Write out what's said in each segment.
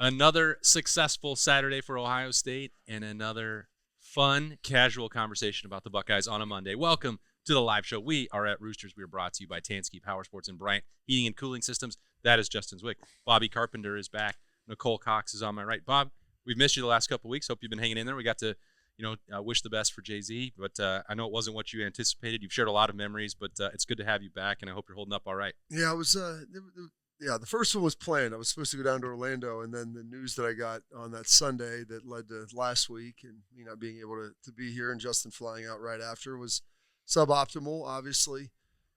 Another successful Saturday for Ohio State and another fun, casual conversation about the Buckeyes on a Monday. Welcome to the live show. We are at Roosters. We are brought to you by Tansky Power Sports and Bryant Heating and Cooling Systems. That is Justin Zwick. Bobby Carpenter is back. Nicole Cox is on my right. Bob, we've missed you the last couple of weeks. Hope you've been hanging in there. We got to, wish the best for Jay-Z, but I know it wasn't what you anticipated. You've shared a lot of memories, but it's good to have you back, and I hope you're holding up all right. Yeah, I was. The first one was planned. I was supposed to go down to Orlando, and then the news that I got on that Sunday that led to last week and me not being able to be here and Justin flying out right after was suboptimal, obviously.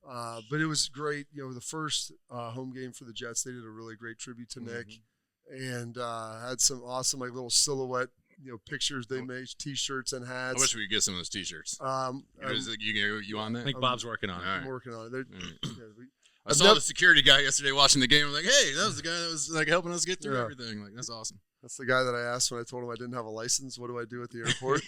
But it was great. The first home game for the Jets, they did a really great tribute to Nick and had some awesome little silhouette pictures they made, T-shirts and hats. I wish we could get some of those T-shirts. You on that? I think Bob's working on it. I'm working on it. I saw the security guy yesterday watching the game. I was like, hey, that was the guy that was helping us get through everything. That's awesome. That's the guy that I asked when I told him I didn't have a license. What do I do at the airport?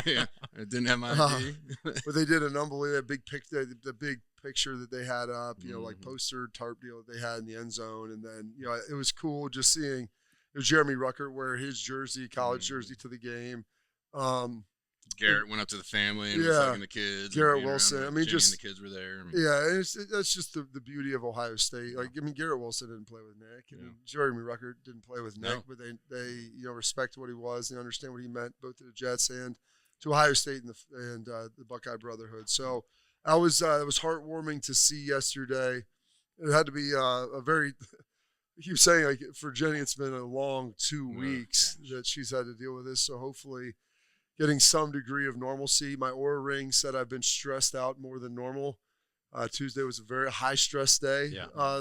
yeah. I didn't have my ID. But they did an unbelievable big the big picture that they had up, poster tarp deal that they had in the end zone. And then, it was cool just seeing it was Jeremy Ruckert wear his jersey, college jersey to the game. Garrett went up to the family and was hugging the kids. Garrett Wilson. Jenny and the kids were there. That's just the beauty of Ohio State. Garrett Wilson didn't play with Nick. And Jeremy Ruckert didn't play with Nick, but they respect what he was. They understand what he meant both to the Jets and to Ohio State and the Buckeye Brotherhood. So it was heartwarming to see yesterday. It had to be a very – he was saying, for Jenny, it's been a long 2 weeks that she's had to deal with this. So hopefully – getting some degree of normalcy. My Oura ring said I've been stressed out more than normal. Tuesday was a very high-stress day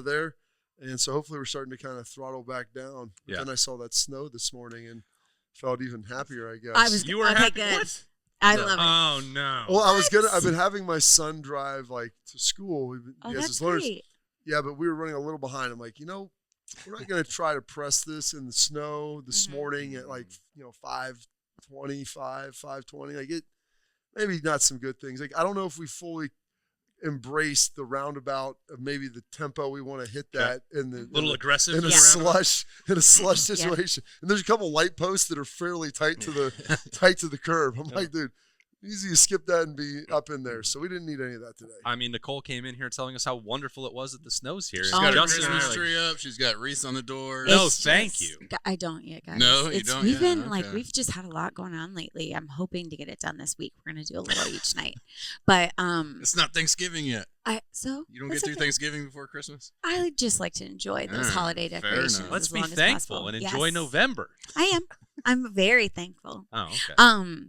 there. And so hopefully we're starting to kind of throttle back down. But then I saw that snow this morning and felt even happier, I guess. You were happy? Good. What? I love it. Oh, no. Well, I've been having my son drive, to school. That's great. Yeah, but we were running a little behind. I'm like, we're not going to try to press this in the snow this morning at 5:20. Maybe not some good things. I don't know if we fully embraced the roundabout of maybe the tempo we want to hit that in the aggressive in a slush situation. And there's a couple light posts that are fairly tight to the curb. I'm like, dude, easy to skip that and be up in there. So we didn't need any of that today. I mean, Nicole came in here telling us how wonderful it was that the snow's here. She's got her Christmas tree up. She's got wreaths on the door. No, thank you. I don't yet, guys. No, you don't We've yet? been we've just had a lot going on lately. I'm hoping to get it done this week. We're going to do a little each night. But it's not Thanksgiving yet. You don't get through Thanksgiving before Christmas? I just like to enjoy those holiday decorations. Let's be thankful and enjoy November. I am. I'm very thankful. Oh, okay.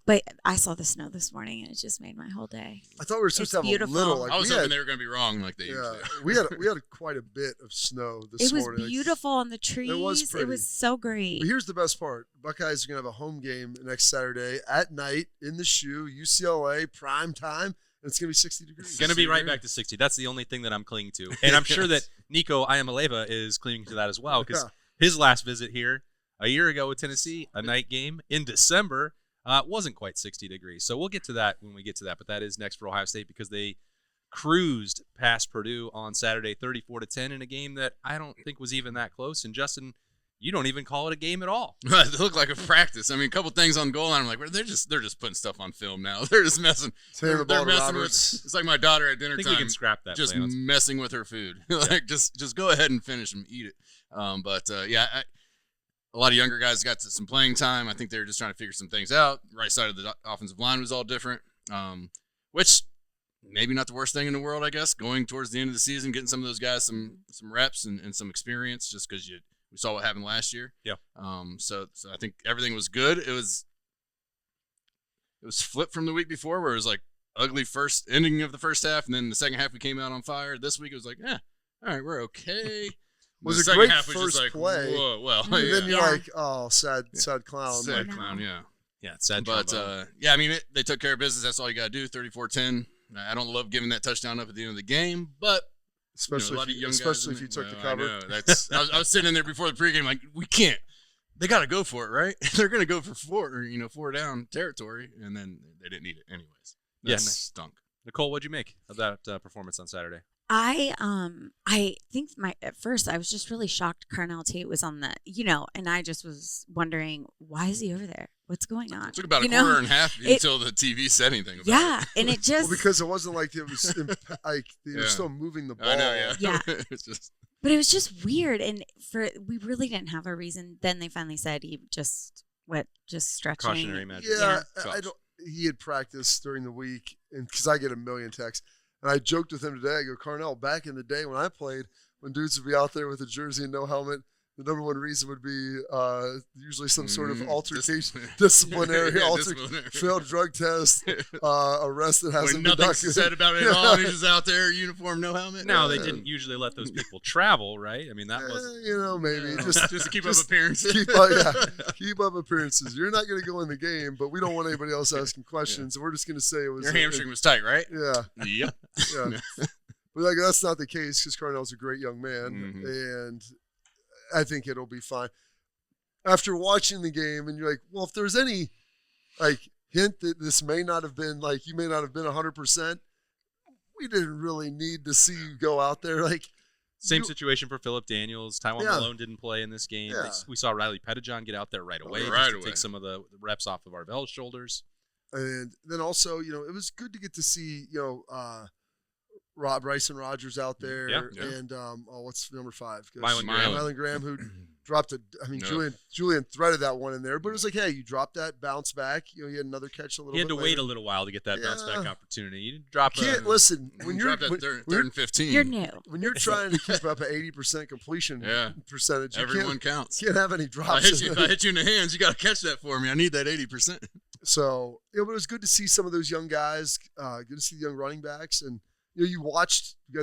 But I saw the snow this morning and it just made my whole day. I thought we were supposed to have beautiful. a little. I was hoping they were going to be wrong like they usually are. we had quite a bit of snow this morning. It was beautiful on the trees. It was pretty. It was so great. But here's the best part. Buckeyes are going to have a home game next Saturday at night in the shoe, UCLA, prime time. And it's going to be 60 degrees. It's going to be right back to 60. That's the only thing that I'm clinging to. And I'm sure that Nico Iamaleva is clinging to that as well because his last visit here a year ago with Tennessee, a night game in December, wasn't quite 60 degrees. So we'll get to that when we get to that. But that is next for Ohio State because they cruised past Purdue on Saturday 34-10 in a game that I don't think was even that close. And Justin, you don't even call it a game at all. It looked like a practice. I mean, a couple things on goal line. I'm like, they're just putting stuff on film now. They're just messing. They're messing with. It's like my daughter at dinner time. I think we can scrap that. Just messing with her food. Just go ahead and finish them, eat it. A lot of younger guys got some playing time. I think they were just trying to figure some things out. Right side of the offensive line was all different, which maybe not the worst thing in the world, I guess. Going towards the end of the season, getting some of those guys some reps and some experience, just because we saw what happened last year. Yeah. So I think everything was good. It was flipped from the week before, where it was like ugly first ending of the first half, and then the second half we came out on fire. This week it was like, all right, we're okay. Was a great first play. Whoa, well, and then you're like, oh, sad clown. Sad clown, yeah. Yeah, it's sad. But, I mean, they took care of business. That's all you got to do, 34-10. I don't love giving that touchdown up at the end of the game, but especially if you took the cover. I was sitting in there before the pregame like, we can't. They got to go for it, right? They're going to go for four down territory, and then they didn't need it anyways. That stunk. Nicole, what'd you make of that performance on Saturday? I think at first I was just really shocked Carnell Tate was on the, and I just was wondering, why is he over there? What's going on? It took about a quarter and a half until the TV said anything about it. And it just because it wasn't like it was like they were still moving the ball. I know, Yeah. It's just But it was just weird, and we really didn't have a reason. Then they finally said he just stretching. Cautionary measure. Yeah, I don't. He had practiced during the week, and because I get a million texts, and I joked with him today. I go, Carnell, back in the day when I played, when dudes would be out there with a jersey and no helmet, the number one reason would be usually some sort of altercation, disciplinary, failed drug test, arrest that hasn't been nothing's documented. said about it at all. He's just out there, uniform, no helmet. No, they didn't usually let those people travel, right? I mean, that was maybe just to keep up appearances. Keep up appearances. You're not going to go in the game, but we don't want anybody else asking questions. So we're just going to say it was your hamstring was tight, right? Yeah. Yep. Yeah. But that's not the case because Carnell's a great young man, and I think it'll be fine. After watching the game, and you're like, well, if there's any hint that this may not have been you may not have been 100%, we didn't really need to see you go out there. Same situation for Phillip Daniels. Tywone Malone didn't play in this game. Yeah. We saw Riley Pettijohn get out there right away. Take some of the reps off of Arvell's shoulders. And then also, it was good to get to see, Bryson Rogers out there, and what's number 5? Mylan Graham, who dropped Julian threaded that one in there, but it was like, hey, you dropped that, bounce back. You had another catch a little bit. He had to later. wait a little while to get that bounce back opportunity. You didn't drop. Listen when you're third and 15. You're new. When you're trying to keep up an 80% completion percentage, everyone counts. You can't have any drops. If I hit you in the hands, you got to catch that for me. I need that 80%. So but it was good to see some of those young guys. Good to see the young running backs, and you got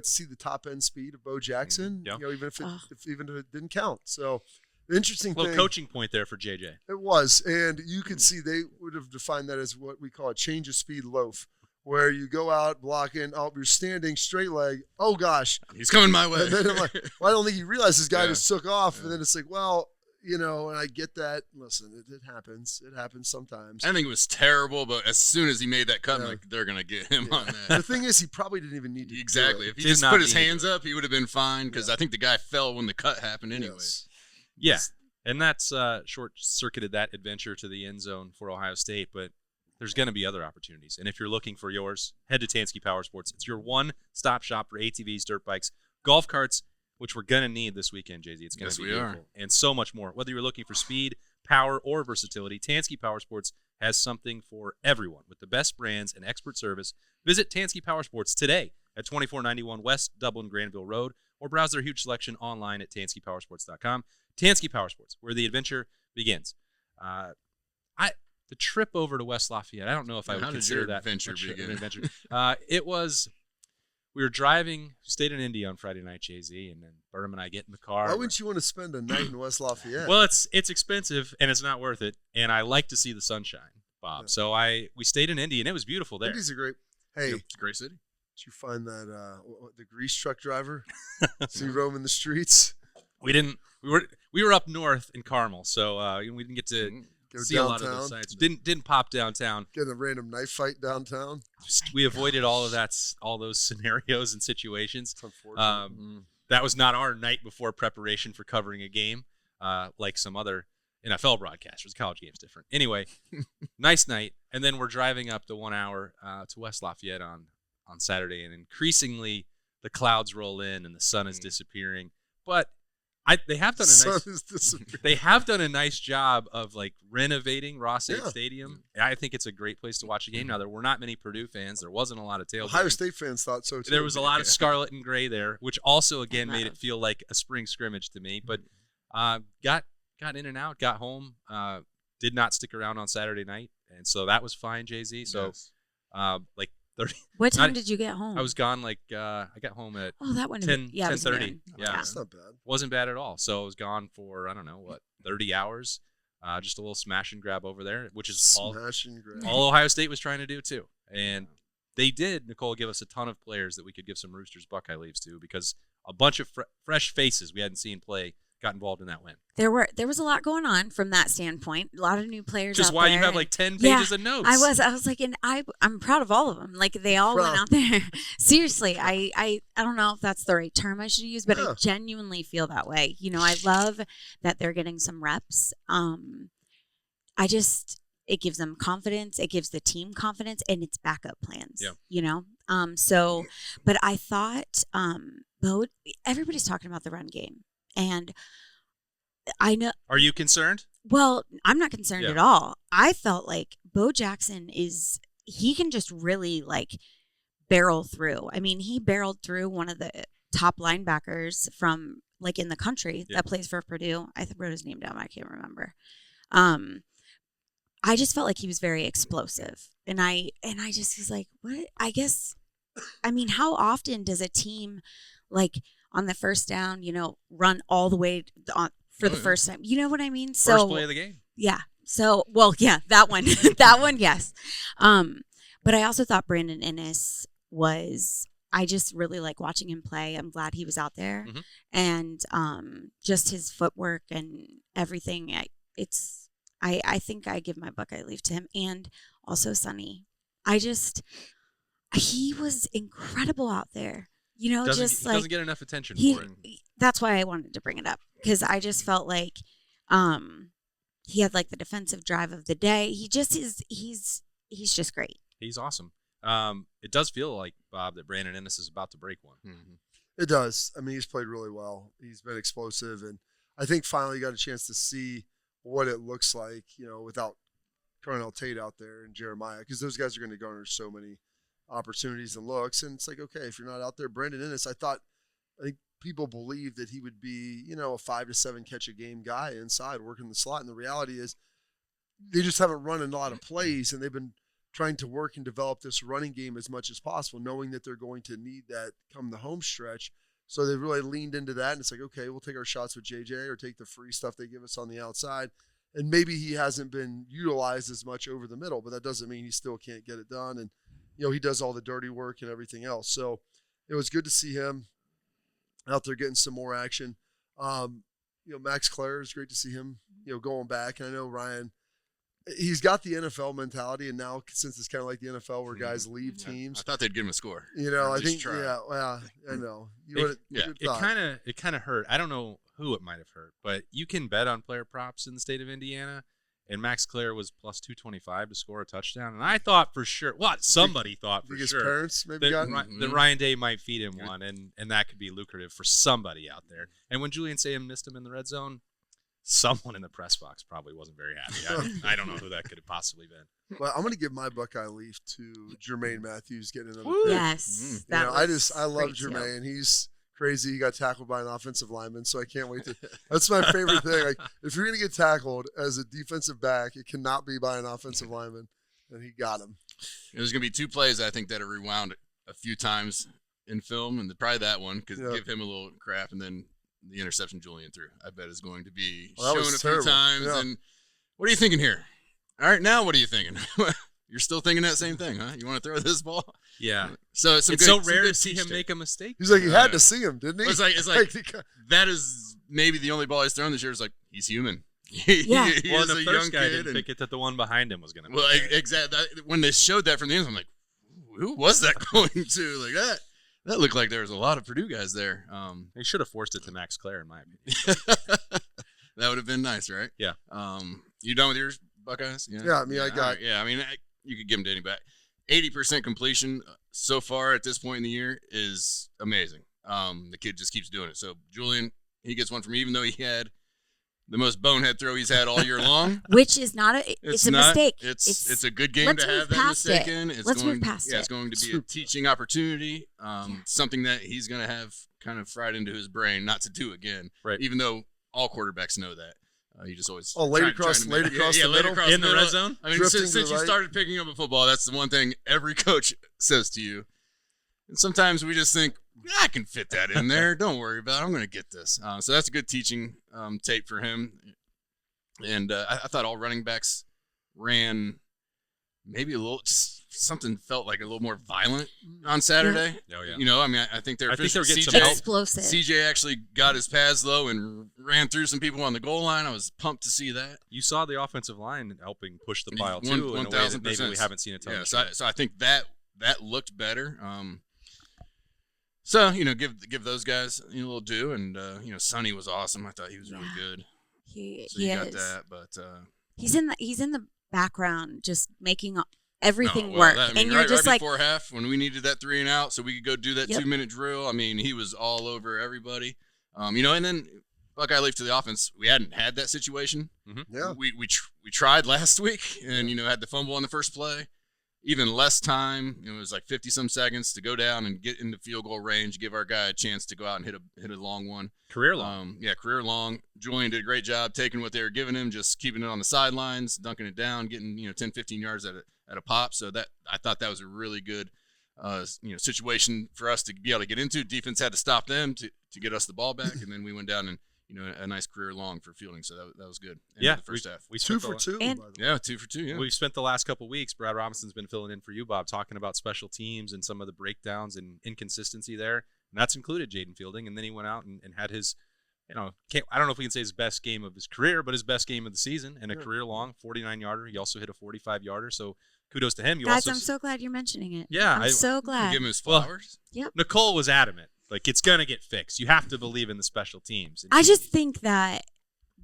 to see the top end speed of Bo Jackson. Even if it didn't count. So the interesting thing, coaching point there for JJ. It was, and you could see they would have defined that as what we call a change of speed loaf, where you go out blocking, you're standing straight leg. Oh gosh, he's coming my way. And then I'm like, well, I don't think he realized this guy just took off, and then it's like, well. And I get that. Listen, it happens. It happens sometimes. I think it was terrible, but as soon as he made that cut, they're going to get him on that. The thing is, he probably didn't even need to Exactly. do it. If he just put his hands up, he would have been fine because I think the guy fell when the cut happened anyway. Yeah, and that's short-circuited that adventure to the end zone for Ohio State, but there's going to be other opportunities. And if you're looking for yours, head to Tansky Power Sports. It's your one-stop shop for ATVs, dirt bikes, golf carts, which we're going to need this weekend, JZ. It's going to be beautiful. And so much more. Whether you're looking for speed, power, or versatility, Tansky Power Sports has something for everyone. With the best brands and expert service, visit Tansky Power Sports today at 2491 West Dublin Granville Road, or browse their huge selection online at TanskyPowersports.com. Tansky Power Sports, where the adventure begins. The trip over to West Lafayette, I don't know if I would consider that adventure an adventure. It was... We were driving, stayed in Indy on Friday night, JZ, and then Burm and I get in the car. Why wouldn't you want to spend a night in West Lafayette? Well, it's expensive, and it's not worth it, and I like to see the sunshine, Bob. Yeah. So we stayed in Indy, and it was beautiful there. Indy's a great – hey. It's a great city. Did you find that the grease truck driver? See roaming the streets? We didn't – we were up north in Carmel, so we didn't get to – see downtown. A lot of those sites. Didn't pop downtown. Get a random knife fight downtown. We avoided all of that, all those scenarios and situations. That was not our night before preparation for covering a game, like some other NFL broadcasters. College game's different. Anyway, nice night, and then we're driving up the 1 hour to West Lafayette on Saturday, and increasingly the clouds roll in and the sun is disappearing, but. They have done a nice job of renovating Ross-Ade Stadium. I think it's a great place to watch a game. Now there were not many Purdue fans. There wasn't a lot of tailgating. Ohio State fans thought so too. There was a lot of scarlet and gray there, which also again made it feel like a spring scrimmage to me. But got in and out, got home. Did not stick around on Saturday night, and so that was fine, JZ. So 30. What time did you get home? I was gone I got home at that one 10:30. Yeah, that's not bad. Wasn't bad at all. So I was gone for 30 hours. Just a little smash and grab over there, which is all Ohio State was trying to do too. And they did, Nicole, give us a ton of players that we could give some Roosters Buckeye leaves to because a bunch of fresh faces we hadn't seen play got involved in that win. There was a lot going on from that standpoint. A lot of new players. Just out why there, you have and- like 10 pages of notes. I was like, and I'm proud of all of them. Like they all went out there. Seriously, I don't know if that's the right term I should use, but I genuinely feel that way. I love that they're getting some reps. It gives them confidence. It gives the team confidence, and it's backup plans. Yeah. But I thought, everybody's talking about the run game, and I know. Are you concerned? Well, I'm not concerned at all. I felt like Bo Jackson he can just really like barrel through. I mean, he barreled through one of the top linebackers from like in the country that plays for Purdue. I wrote his name down. I can't remember. I just felt like he was very explosive, and I just was like, what? I mean, how often does a team like on the first down, run all the way for the first time? You know what I mean? So First play of the game. Yeah. So, that one, that one, yes. But I also thought Brandon Inniss I just really like watching him play. I'm glad he was out there, and just his footwork and everything. I think I give my Buckeye leave to him, and also Sonny. He was incredible out there. Doesn't get enough attention for him. That's why I wanted to bring it up, because I just felt like he had like the defensive drive of the day. He just is. He's just great. He's awesome. It does feel like, Bob, that Brandon Inniss is about to break one. Mm-hmm. It does. I mean, he's played really well. He's been explosive, and I think finally got a chance to see what it looks like, without Carnell Tate out there and Jeremiah, because those guys are going to garner so many opportunities and looks. And it's like, okay, if you're not out there, Brandon Inniss, I think people believe that he would be, a 5 to 7 catch a game guy inside working the slot. And the reality is they just haven't run a lot of plays, and they've been trying to work and develop this running game as much as possible, knowing that they're going to need that come the home stretch. So they've really leaned into that, and it's like, okay, we'll take our shots with JJ or take the free stuff they give us on the outside. And maybe he hasn't been utilized as much over the middle, but that doesn't mean he still can't get it done. And, he does all the dirty work and everything else. So it was good to see him out there getting some more action. Max Clare, is great to see him, going back. And I know Ryan, he's got the NFL mentality, and now since it's kind of like the NFL where guys leave teams, I thought they'd give him a score. I think, I know. It kind of hurt. I don't know who it might have hurt, but you can bet on player props in the state of Indiana, and Max Clare was plus 225 to score a touchdown, and I thought for sure, somebody thought for his sure parents maybe that Ryan Day might feed him one, and that could be lucrative for somebody out there. And when Julian Sam missed him in the red zone, someone in the press box probably wasn't very happy. I don't know who that could have possibly been. Well, I'm going to give my Buckeye leaf to Jermaine Matthews getting another pick. Yes. I love Jermaine. He's crazy. He got tackled by an offensive lineman, so I can't wait to. That's my favorite thing. Like, if you're going to get tackled as a defensive back, it cannot be by an offensive lineman, and he got him. There's going to be 2 plays I think that are rewound a few times in film, and probably that one because give him a little crap, and then the interception Julian threw, I bet is going to be shown a few times. Yeah. And what are you thinking here? All right, now what are you thinking? You're still thinking that same thing, huh? You want to throw this ball? Yeah. So it's so rare to see him make a mistake. He's like, he had to see him, didn't he? It's like that is maybe the only ball he's thrown this year. Is like, he's human. He is the a first young guy kid didn't pick it that the one behind him was going to. Well, exactly. When they showed that from the end, I'm like, who was that going to? Like that. That looked like there was a lot of Purdue guys there. They should have forced it to Max Clare, in my opinion. That would have been nice, right? Yeah. You done with yours, Buckeyes? Yeah, I mean, I got. Right. Yeah, I mean, you could give them to anybody. 80% completion so far at this point in the year is amazing. The kid just keeps doing it. So Julian, he gets one from me, even though he had the most bonehead throw he's had all year long. Which is not it's a mistake. It's a good game to have that mistake in. Let's move past it. It's going to be a teaching opportunity, something that he's going to have kind of fried into his brain not to do again. Right. Even though all quarterbacks know that. You just always laid across the middle in the red zone. I mean, since you started picking up a football, that's the one thing every coach says to you. And sometimes we just think, I can fit that in there. Don't worry about it. I'm going to get this. So that's a good teaching tape for him. And I thought all running backs ran maybe a little something felt like a little more violent on Saturday. Oh yeah. You know, I mean, I think they're getting some help. Explosive. CJ actually got his pads low and ran through some people on the goal line. I was pumped to see that. You saw the offensive line helping push the pile too in a way that maybe we haven't seen a ton. Yeah, so I think that looked better. So give those guys a little due, and Sonny was awesome. I thought he was really good. He got is. that, but he's in the background just making everything No, well, work, that- I mean, and you're right, just right like, before half when we needed that 3 and out, so we could go do that Yep. 2-minute drill. I mean, he was all over everybody. And then Buckeye leave to the offense. We hadn't had that situation. Yeah. We tried last week, and had the fumble on the first play. Even less time. It was like 50-some seconds to go down and get into field goal range, give our guy a chance to go out and hit a long one. Career long. Career long. Julian did a great job taking what they were giving him, just keeping it on the sidelines, dunking it down, getting 10, 15 yards at a pop. So that I thought that was a really good situation for us to be able to get into. Defense had to stop them to get us the ball back, and then we went down and a nice career long for fielding. So that was good. Yeah, the first half. We 2 spent for 2. And- by the way. Yeah, 2 for 2. Yeah. We've spent the last couple of weeks. Brad Robinson's been filling in for you, Bob, talking about special teams and some of the breakdowns and inconsistency there. And that's included Jaden Fielding. And then he went out and had his, I don't know if we can say his best game of his career, but his best game of the season and a career long 49-yarder. He also hit a 45-yarder. So kudos to him. guys, I'm so glad you're mentioning it. Yeah, I'm so glad. Give him his flowers. Nicole was adamant. Like, it's going to get fixed. You have to believe in the special teams. And I just think that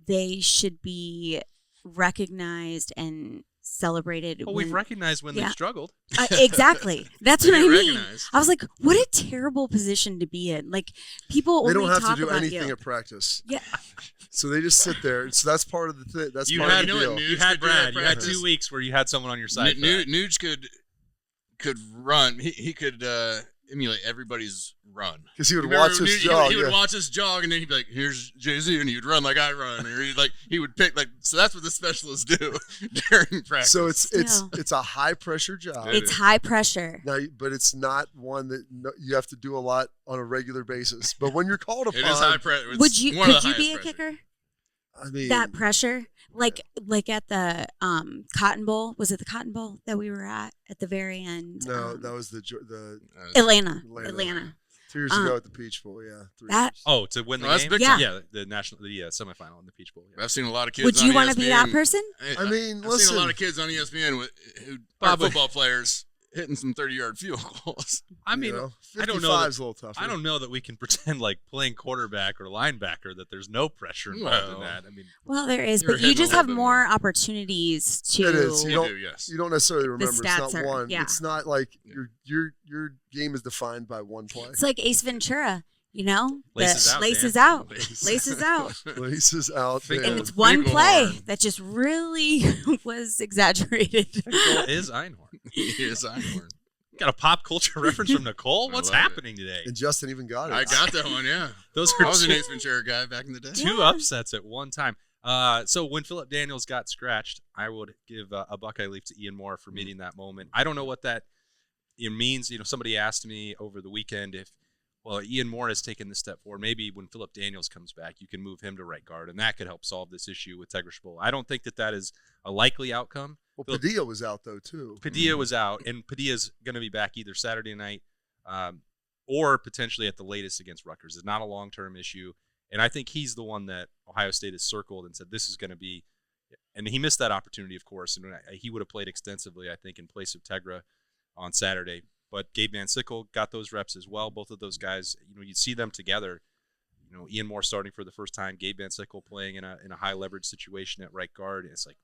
they should be recognized and celebrated. Well, we've recognized when they've struggled. Exactly. That's what I They mean. recognized. I was like, what a terrible position to be in. Like, people They only don't have talk to do about anything you. at practice. Yeah. So they just sit there. So that's part of the thing. That's You part had, of the you know deal. what, you Nuge had could do that Brad. You had practice. 2 weeks where you had someone on your side. for that. Nuge could run. He could emulate everybody's run. Because he would Remember watch us Nuge, jog. He would yeah. watch us jog, and then he'd be like, "Here's Jay-Z," and he would run like I run, or he would pick like. So that's what the specialists do during practice. So it's Yeah. it's a high pressure job. It It's is. high pressure. Now, but it's not one that you have to do a lot on a regular basis. But when you're called upon, it is high pressure. Could you be a kicker? I mean, That pressure, like at the Cotton Bowl. Was it the Cotton Bowl that we were at the very end? no, that was the Atlanta. 2 years ago at the Peach Bowl. Yeah, 3 That- years. Oh, to win the that's game? big time. Yeah, the semifinal in the Peach Bowl. Yeah. I've seen a lot of kids. Would on you want to be that ESPN. person? I mean, I've listen. seen a lot of kids on ESPN who are Bob, football players hitting some 30-yard field goals. I mean, you know, I don't know 55 that- is a little tougher. I don't know that we can pretend like playing quarterback or linebacker that there's no pressure involved in Well, that. I mean, Well, there is, You're but you hitting a just little have bit more more. opportunities to. It is. You You don't- do, yes. You don't necessarily remember. It's stats not are- one. yeah. It's not like your game is defined by one play. It's like Ace Ventura, Laces the out, laces Dan. out, Laces laces out. Laces out. Big and And it's one Big play horn. that just really was exaggerated. Nicole is Einhorn. Yes, Einhorn. Got a pop culture reference from Nicole? I What's love it. happening today? And Justin even got it. I got that one, yeah. Those I are was an two, Ace Ventura guy back in the day. two Yeah. upsets at one time. So when Philip Daniels got scratched, I would give a Buckeye leaf to Ian Moore for meeting that moment. I don't know what that means. Somebody asked me over the weekend if, Ian Moore has taken this step forward. Maybe when Philip Daniels comes back, you can move him to right guard, and that could help solve this issue with Tegra Spoll. I don't think that is a likely outcome. Well, Padilla was out though too. Padilla was out, and Padilla's going to be back either Saturday night or potentially at the latest against Rutgers. It's not a long-term issue, and I think he's the one that Ohio State has circled and said this is going to be – and he missed that opportunity, of course, and he would have played extensively, I think, in place of Tegra on Saturday. But Gabe Van Sickle got those reps as well. Both of those guys, you'd see them together. Ian Moore starting for the first time, Gabe Van Sickle playing in a high leverage situation at right guard. It's like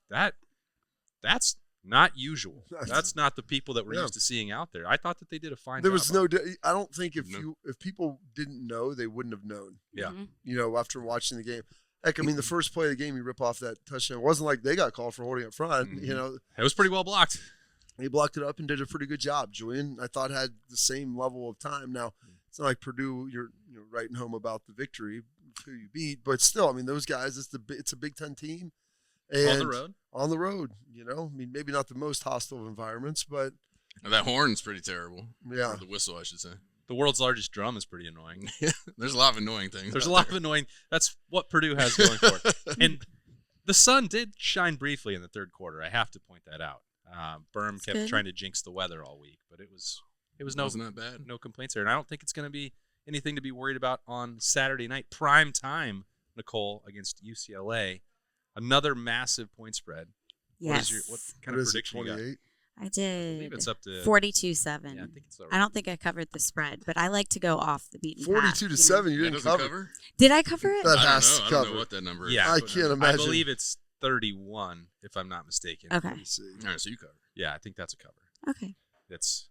that's not usual. That's not the people that we're used to seeing out there. I thought that they did a fine There job. was no. I don't think if people didn't know, they wouldn't have known. Yeah. After watching the game. Heck, I mean, the first play of the game, you rip off that touchdown. It wasn't like they got called for holding up front. Mm-hmm. It was pretty well blocked. He blocked it up and did a pretty good job. Julian, I thought, had the same level of time. Now, it's not like Purdue, you're writing home about the victory, who you beat, but still, I mean, those guys, it's a Big Ten team. And On the road? On the road, I mean, maybe not the most hostile of environments, but. That horn's pretty terrible. Yeah. Or the whistle, I should say. The world's largest drum is pretty annoying. There's a lot of annoying things. There's a lot of annoying. That's what Purdue has going for it. And the sun did shine briefly in the third quarter. I have to point that out. Burm That's kept good. trying to jinx the weather all week, but it was Wasn't that bad? no complaints there. And I don't think it's going to be anything to be worried about on Saturday night. Prime time, Nicole, against UCLA. Another massive point spread. Yes. What kind What of is it, prediction you got? 28? I I did. believe it's up to 42-7. Yeah, I think it's I don't think I covered the spread, but I like to go off the beaten path. 42 to you know? 7. You That didn't doesn't cover. Did I cover it? That I has don't to know. I don't cover. know what that number is. Yeah, I but, can't I imagine. believe it's 31, if I'm not mistaken. Okay. Let me see. All right, so you cover. Yeah, I think that's a cover. Okay. That's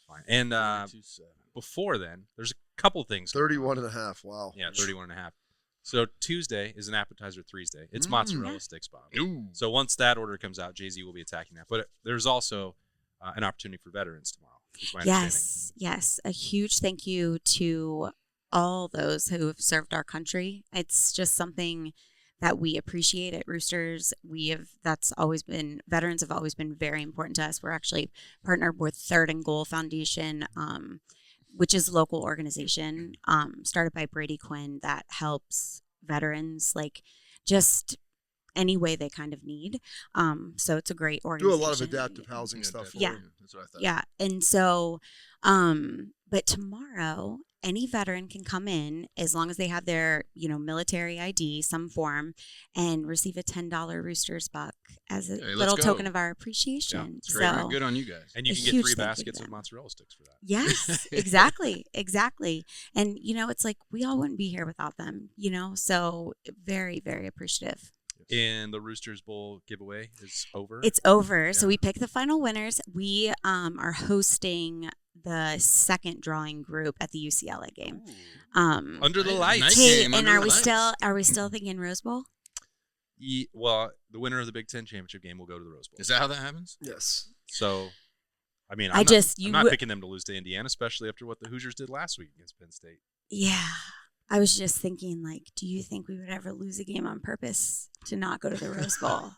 fine. And 42-7. before then, there's a couple things. 31 and a half. Wow. Yeah, 31 and a half. So Tuesday is an appetizer Tuesday. It's Mm. mozzarella Yeah. sticks, Bob. Ooh. So once that order comes out, Jay-Z will be attacking that. But there's also an opportunity for veterans tomorrow. Is my understanding. Yes. A huge thank you to all those who have served our country. It's just something that we appreciate at Roosters. Veterans have always been very important to us. We're actually partnered with Third and Goal Foundation, which is a local organization started by Brady Quinn that helps veterans like just any way they kind of need. So it's a great Do a organization. lot of adaptive housing stuff. definitely. Yeah. That's what I thought. Yeah. And so, but tomorrow, any veteran can come in as long as they have their, military ID, some form, and receive a $10 Roosters buck as a Hey, let's little go. token of our appreciation. It's great. So, Good on you guys. And you A can get huge 3 thank you to baskets of them. mozzarella sticks for that. yes, exactly. And, it's like we all wouldn't be here without them, so very, very appreciative. And the Roosters Bowl giveaway is over. It's over. So Yeah. we picked the final winners. We are hosting the second drawing group at the UCLA game. Under the Hey, lights. nice Hey, game and under are the we lights. still thinking Rose Bowl? Well, the winner of the Big Ten championship game will go to the Rose Bowl. Is that how that happens? Yes. So, I mean, I I'm just- not, you I'm not would- picking them to lose to Indiana, especially after what the Hoosiers did last week against Penn State. Yeah. I was just thinking, do you think we would ever lose a game on purpose to not go to the Rose Bowl?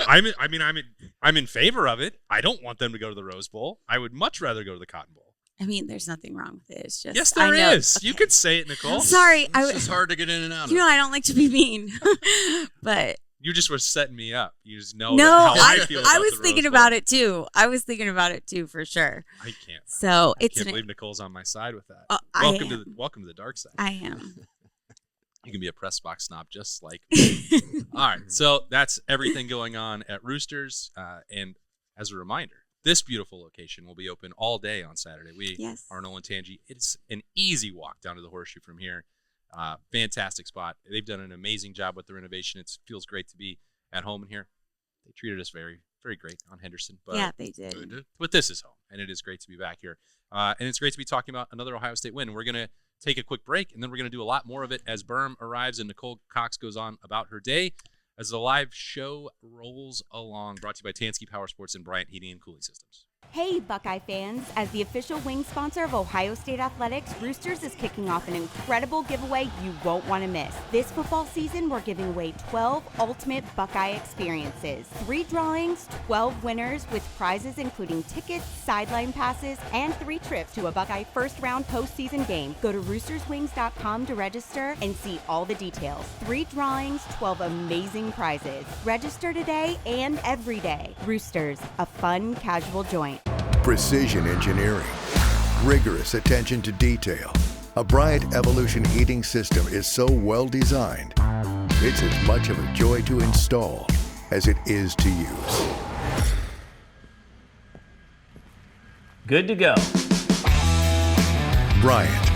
I'm in favor of it. I don't want them to go to the Rose Bowl. I would much rather go to the Cotton Bowl. I mean, there's nothing wrong with it. It's just Yes, I there know. is. You Okay. could say it, Nicole. Sorry, It's just hard to get in and out of. I don't like to be mean, but You just were setting me up. You just know no, how I I feel about was the thinking Rose Bowl. about it too. I was thinking about it too for sure. I can't. So I it's can't believe Nicole's on my side with that. I Welcome to the dark side. I am. You can be a press box snob just like me. All right, so that's everything going on at Roosters. And as a reminder, this beautiful location will be open all day on Saturday. We Yes. are in Olentangy. It's an easy walk down to the Horseshoe from here. Fantastic spot. They've done an amazing job with the renovation. It feels great to be at home in here. They treated us very, very great on Henderson. But Yeah, they did. But this is home, and it is great to be back here. And it's great to be talking about another Ohio State win. We're going to take a quick break, and then we're going to do a lot more of it as Burm arrives and Nicole Cox goes on about her day as the live show rolls along. Brought to you by Tansky Power Sports and Bryant Heating and Cooling Systems. Hey, Buckeye fans! As the official wing sponsor of Ohio State Athletics, Roosters is kicking off an incredible giveaway you won't want to miss. This football season, we're giving away 12 ultimate Buckeye experiences. 3 drawings, 12 winners with prizes including tickets, sideline passes, and 3 trips to a Buckeye first-round postseason game. Go to roosterswings.com to register and see all the details. 3 drawings, 12 amazing prizes. Register today and every day. Roosters, a fun, casual joint. Precision engineering, rigorous attention to detail. A Bryant Evolution heating system is so well designed, it's as much of a joy to install as it is to use. Good to go. Bryant,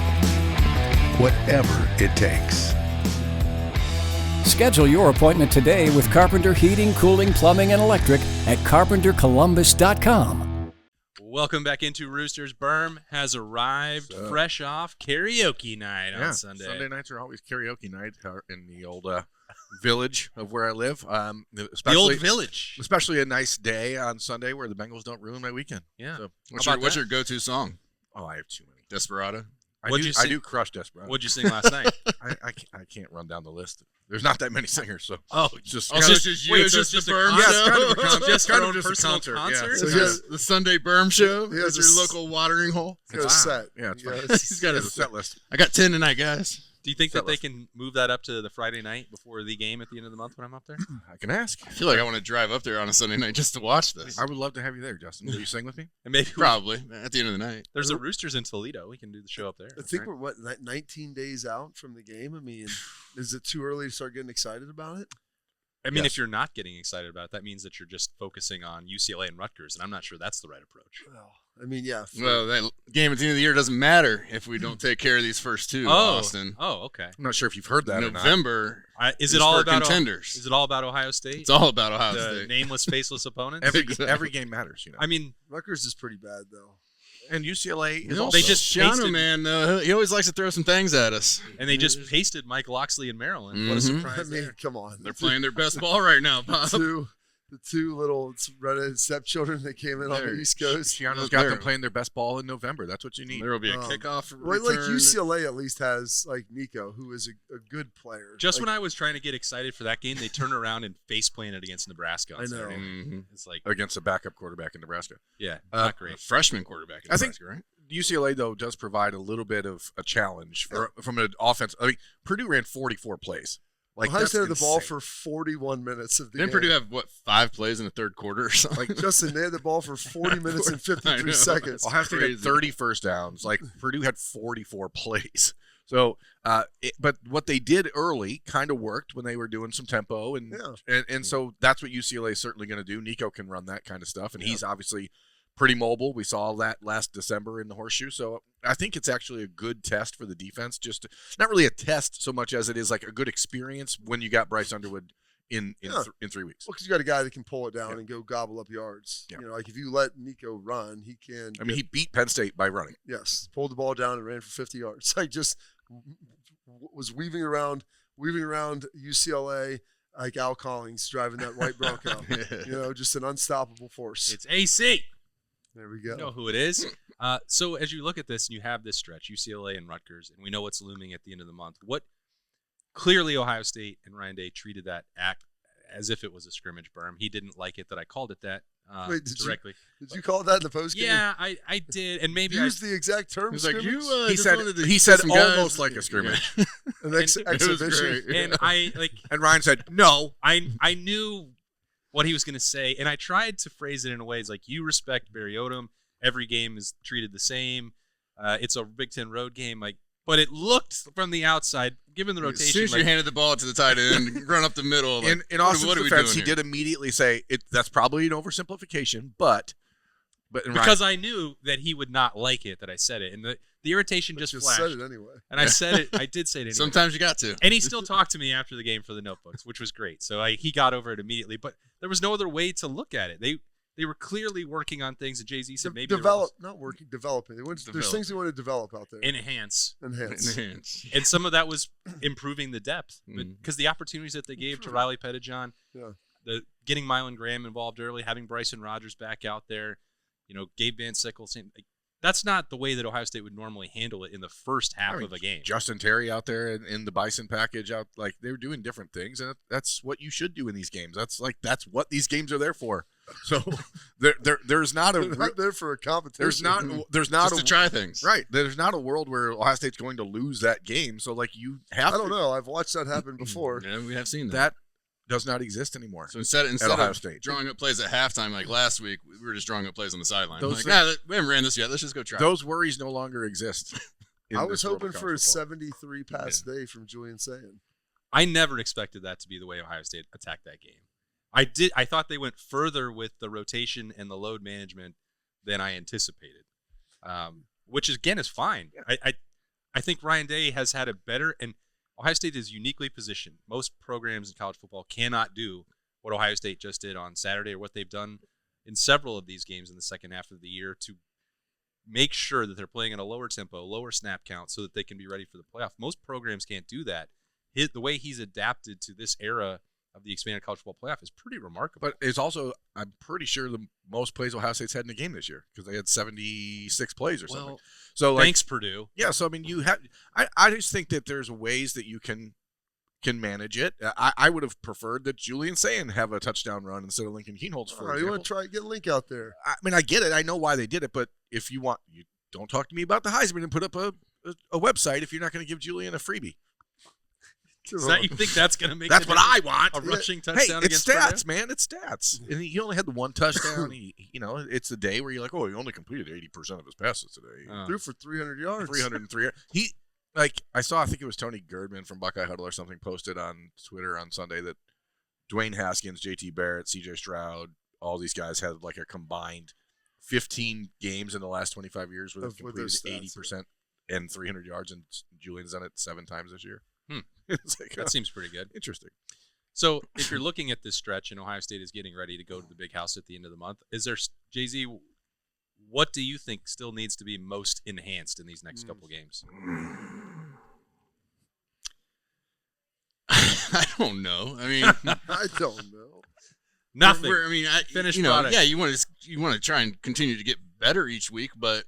whatever it takes. Schedule your appointment today with Carpenter Heating, Cooling, Plumbing, and Electric at carpentercolumbus.com. Welcome back into Roosters. Burm has arrived fresh off karaoke night on Sunday. Sunday nights are always karaoke night in the old village of where I live. The Especially, old village. especially a nice day on Sunday where the Bengals don't ruin my weekend. Yeah. So, What's your go-to song? oh, I have too many. Desperado. What'd you I sing? do crush Desperado. What'd you sing last night? I can't run down the list. There's not that many singers, so Oh, it's just Oh, so it's just you. It's just the Burm Yeah, Show. it's kind of a concert. Just kind your of own just a personal concert. concert? Yeah. So It's he has- The Sunday Burm Show. He has That's a your s- local watering hole. He's got a It's set. Yeah, it's Yeah, fine. it's- He's got He a has a set list. I got 10 tonight, guys. Do you think that they can move that up to the Friday night before the game at the end of the month when I'm up there? I can ask. I feel like I want to drive up there on a Sunday night just to watch this. I would love to have you there, Justin. Will you sing with me? And maybe Probably at the end of the night. there's the Roosters in Toledo. We can do the show up there. I think we're 19 days out from the game. I mean, is it too early to start getting excited about it? I mean, Yes. if you're not getting excited about it, that means that you're just focusing on UCLA and Rutgers, and I'm not sure that's the right approach. Well, I mean, yeah. Well, that game at the end of the year doesn't matter if we don't take care of these first two, Austin. Oh, okay. I'm not sure if you've heard that or not. November Is it all for about contenders. Is it all about Ohio State? It's all about Ohio the State. nameless, faceless opponents. Every game matters, you know. I mean, Rutgers is pretty bad, though. And UCLA is No, also. they just Shiano, pasted- man, he always likes to throw some things at us. and they just pasted Mike Loxley in Maryland. What a Mhm. surprise! I mean, there. come on. They're playing their best ball right now, Bob. The two little redheaded stepchildren that came in on the There. East Coast. Shiano's got them playing their best ball in November. That's what you need. There will be a Oh. kickoff Well, like return. UCLA at least has like Nico, who is a good player. Just like, when I was trying to get excited for that game, they turned around and face planted against Nebraska. On I know. Saturday. Mhm. It's like, Against a backup quarterback in Nebraska. yeah, Uh, not great. Freshman quarterback in I think- Nebraska, right? UCLA, though, does provide a little bit of a challenge from an offense. I mean, Purdue ran 44 plays. Like, Ohio that's State had the ball insane. for 41 minutes of the Didn't game. Purdue have, 5 plays in the third quarter or something? Like Justin, they had the ball for 40 minutes and I 53 know. seconds. Ohio State Crazy. had 30 first downs. Like, Purdue had 44 plays. So, but what they did early kind of worked when they were doing some tempo, and so that's what UCLA is certainly going to do. Nico can run that kind of stuff, and he's obviously pretty mobile. We saw that last December in the Horseshoe. So I think it's actually a good test for the defense. Just not really a test so much as it is like a good experience when you got Bryce Underwood in 3 weeks. Well, because you got a guy that can pull it down and go gobble up yards. Yeah. You know, like if you let Nico run, he can. I mean, he beat Penn State by running. Yes, pulled the ball down and ran for 50 yards. Like just was weaving around UCLA like Al Collins driving that white Bronco. You know, just an unstoppable force. It's AC. There we go. You know who it is. So as you look at this and you have this stretch, UCLA and Rutgers, and we know what's looming at the end of the month. What clearly Ohio State and Ryan Day treated that act as if it was a scrimmage, Burm. He didn't like it that I called it that Wait, did directly. Did you call that in the post game? Yeah, I did, and maybe I Use the exact term. He's like, scrimmage? He just said wanted to he get said some guys- almost like a scrimmage. An It was exhibition. great. and I like And Ryan said, no. I knew what he was going to say, and I tried to phrase it in a way. It's like, you respect Barry Odom. Every game is treated the same. It's a Big Ten road game, like, but it looked from the outside, given the As soon rotation, as like, you handed the ball to the tight end, run up the middle. Like, In Austin's what are we defense, doing he here? did immediately say that's probably an oversimplification, but in because I knew that he would not like it that I said it, and the irritation just Just flashed. said it anyway. And I said it. I did say it anyway. Sometimes you got to. And he still talked to me after the game for the notebooks, which was great. So he got over it immediately. But there was no other way to look at it. They were clearly working on things that Jay-Z said maybe Developing. There's Develop. things they want to develop out there. enhance. Enhance. Enhance. And some of that was improving the depth Mhm. because the opportunities that they gave to Riley Pettijohn, Yeah. the getting Mylan Graham involved early, having Bryson Rogers back out there, Gabe Van Sickle, that's not the way that Ohio State would normally handle it in the first half of a game. Justin Terry out there in the Bison package they were doing different things, and that's what you should do in these games. That's what these games are there for. So there's not They're not there for a competition. there's not Just to try things. right. There's not a world where Ohio State's going to lose that game. So you have I don't know. I've watched that happen before. Yeah, we have seen that. that does not exist anymore. So instead Ohio of State. drawing up plays at halftime like last week, we were just drawing up plays on the sideline. Those We haven't ran this yet. Let's just go try. Those worries no longer exist. in I was this world of hoping for a college football. 73 pass day from Julian Sayin. I never expected that to be the way Ohio State attacked that game. I thought they went further with the rotation and the load management than I anticipated, which again is fine. I think Ryan Day has had a better, and Ohio State is uniquely positioned. Most programs in college football cannot do what Ohio State just did on Saturday or what they've done in several of these games in the second half of the year to make sure that they're playing at a lower tempo, lower snap count so that they can be ready for the playoff. Most programs can't do that. The way he's adapted to this era of the expanded college football playoff is pretty remarkable. But it's also, I'm pretty sure, the most plays Ohio State's had in a game this year because they had 76 plays or something. Well, So thanks, Purdue. Yeah, so I mean, you have. I just think that there's ways that you can manage it. I would have preferred that Julian Sayin have a touchdown run instead of Lincoln Keenholz. For You example. want to try get Link out there? I mean, I get it. I know why they did it, but if you want, you don't talk to me about the Heisman and put up a website if you're not going to give Julian a freebie. You think that's going to make? That's what I want. A rushing Hey, touchdown it's against stats, Purdue? man. It's stats. And he only had the one touchdown. It's a day where you're like, oh, he only completed 80% of his passes today. Threw for 300 yards. 303. I think it was Tony Girdman from Buckeye Huddle or something posted on Twitter on Sunday that Dwayne Haskins, JT Barrett, CJ Stroud, all these guys had like a combined 15 games in the last 25 years where they've completed 80% and 300 yards, and Julian's done it 7 times this year. It's like, That seems pretty good. Interesting. So if you're looking at this stretch and Ohio State is getting ready to go to the big house at the end of the month, is there, Jay-Z, what do you think still needs to be most enhanced in these next couple games? I don't know. I mean, I don't know. Nothing. Finished product. Yeah, you want to try and continue to get better each week, but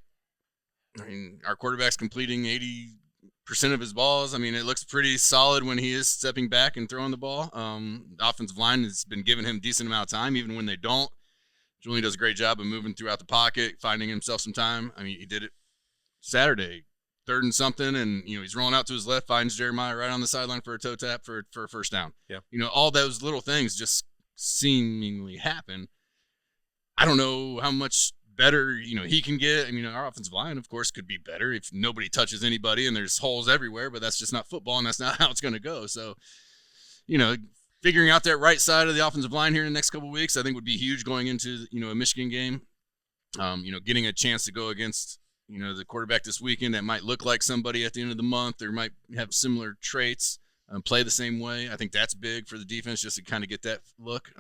I mean, our quarterback's completing 80% of his balls. I mean, it looks pretty solid when he is stepping back and throwing the ball. The offensive line has been giving him a decent amount of time, even when they don't. Julian does a great job of moving throughout the pocket, finding himself some time. I mean, he did it Saturday, 3rd and something, and he's rolling out to his left, finds Jeremiah right on the sideline for a toe tap for a first down. Yeah. All those little things just seemingly happen. I don't know how much better he can get. I mean, our offensive line, of course, could be better if nobody touches anybody and there's holes everywhere, but that's just not football, and that's not how it's going to go. So, figuring out that right side of the offensive line here in the next couple of weeks, I think would be huge going into a Michigan game. Getting a chance to go against the quarterback this weekend that might look like somebody at the end of the month or might have similar traits, play the same way. I think that's big for the defense just to kind of get that look.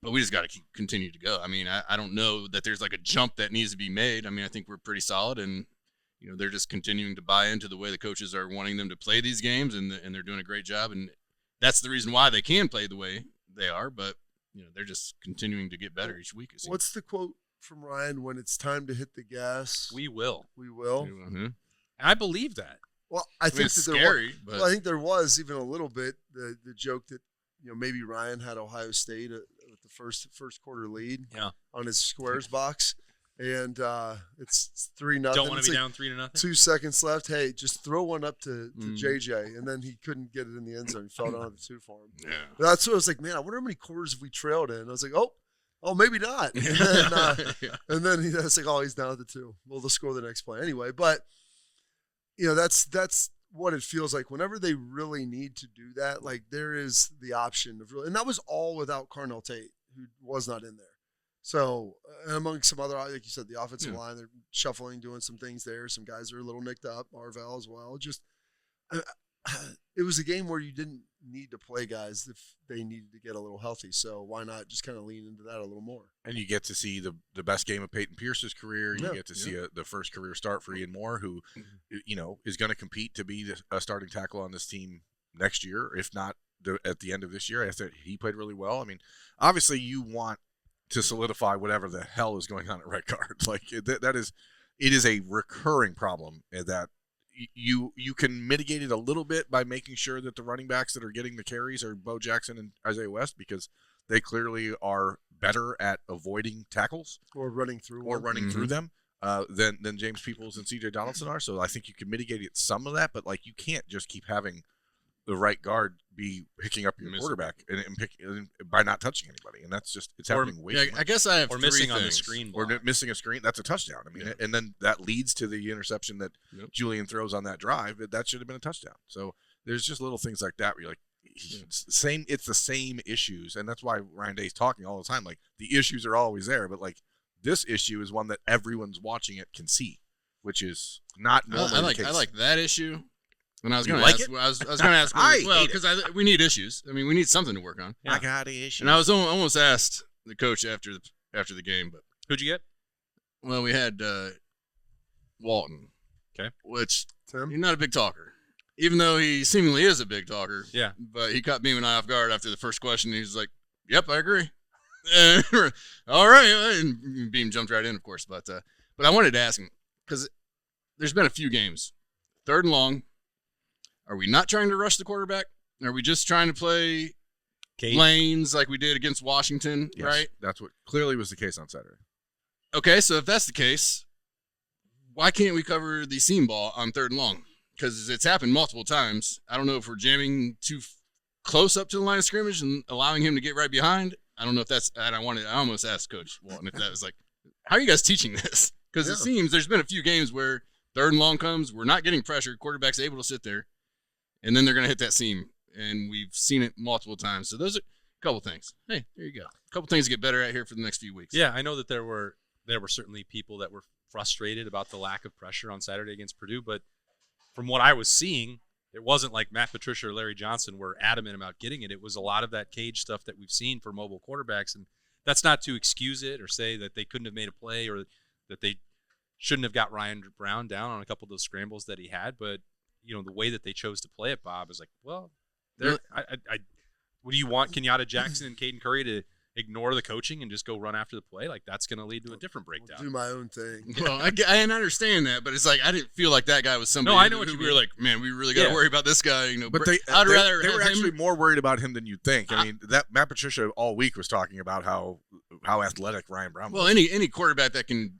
But we just got to continue to go. I mean, I don't know that there's like a jump that needs to be made. I mean, I think we're pretty solid, and they're just continuing to buy into the way the coaches are wanting them to play these games, and they're doing a great job. And that's the reason why they can play the way they are. But they're just continuing to get better each week. What's the quote from Ryan? When it's time to hit the gas, we will. We will. Mm-hmm. I believe that. Well, I think it's that scary. But I think there was even a little bit the joke that maybe Ryan had Ohio State with the first quarter lead on his squares box, and it's 3-0. Don't want to be down 3-0. 2 seconds left. Hey, just throw one up to JJ, and then he couldn't get it in the end zone. He fell down at the 2 for him. Yeah, that's what I was like. Man, I wonder how many quarters have we trailed in. I was like, oh, maybe not. And then, and then he's like, he's down at the 2. Well, they'll score the next play anyway. But that's what it feels like whenever they really need to do that. Like there is the option of and that was all without Carnell Tate, who was not in there. So among some other, like you said, the offensive line, they're shuffling, doing some things there. Some guys are a little nicked up, Marvell as well. Just it was a game where you didn't need to play guys if they needed to get a little healthy. So why not just kind of lean into that a little more? And you get to see the best game of Peyton Pierce's career. You get to see the first career start for Ian Moore, who, is going to compete to be a starting tackle on this team next year, if not at the end of this year. I thought he played really well. I mean, obviously you want to solidify whatever the hell is going on at right guard. Like it is a recurring problem that you can mitigate it a little bit by making sure that the running backs that are getting the carries are Bo Jackson and Isaiah West, because they clearly are better at avoiding tackles or running through through them than James Peoples and CJ Donaldson are. So I think you can mitigate it, some of that, but like you can't just keep having the right guard be picking up your quarterback and by not touching anybody, and that's just it's happening way too much. I guess I have missing three on the things. screen Or block. missing a screen. That's a touchdown. I mean, and then that leads to the interception that Julian throws on that drive. That should have been a touchdown. So there's just little things like that where you're like, it's the same issues, and that's why Ryan Day's talking all the time. Like the issues are always there, but like this issue is one that everyone's watching it can see, which is not normally the case. I like that issue. And I was going like to ask. I was going to ask. Well, because we need issues. I mean, we need something to work on. Yeah. I got issues. And I was almost asked the coach after the game, but Who'd you get? well, we had Walton. Okay. Which Tim? he's not a big talker, even though he seemingly is a big talker. Yeah. But he caught Beam and I off guard after the first question. He was like, "Yep, I agree." And we're, all right, and Beam jumped right in, of course. But I wanted to ask him because there's been a few games, 3rd and long. Are we not trying to rush the quarterback? Are we just trying to play lanes like we did against Washington, Yes, right? That's what clearly was the case on Saturday. Okay, so if that's the case, why can't we cover the seam ball on 3rd and long? because it's happened multiple times. I don't know if we're jamming too close up to the line of scrimmage and allowing him to get right behind. I don't know if that's. And I almost asked Coach Walton if that was like, how are you guys teaching this? Because it seems there's been a few games where 3rd and long comes, we're not getting pressure, quarterback's able to sit there, and then they're going to hit that seam, and we've seen it multiple times. So those are a couple things. Hey, there you go. A couple things to get better at here for the next few weeks. Yeah, I know that there were certainly people that were frustrated about the lack of pressure on Saturday against Purdue, but from what I was seeing, it wasn't like Matt Patricia or Larry Johnson were adamant about getting it. It was a lot of that cage stuff that we've seen for mobile quarterbacks, and that's not to excuse it or say that they couldn't have made a play or that they shouldn't have got Ryan Brown down on a couple of those scrambles that he had. But, the way that they chose to play it, Bob, is like, well, what do you want Kenyatta Jackson and Caden Curry to ignore the coaching and just go run after the play? Like, that's going to lead to a different breakdown. I'll do my own thing. Well, I understand that, but it's like I didn't feel like that guy was somebody. No, I know what who you we were mean. like, man, we really got to worry about this guy. But they were actually more worried about him than you'd think. I mean, that Matt Patricia all week was talking about how athletic Ryan Brown was. Well, any quarterback that can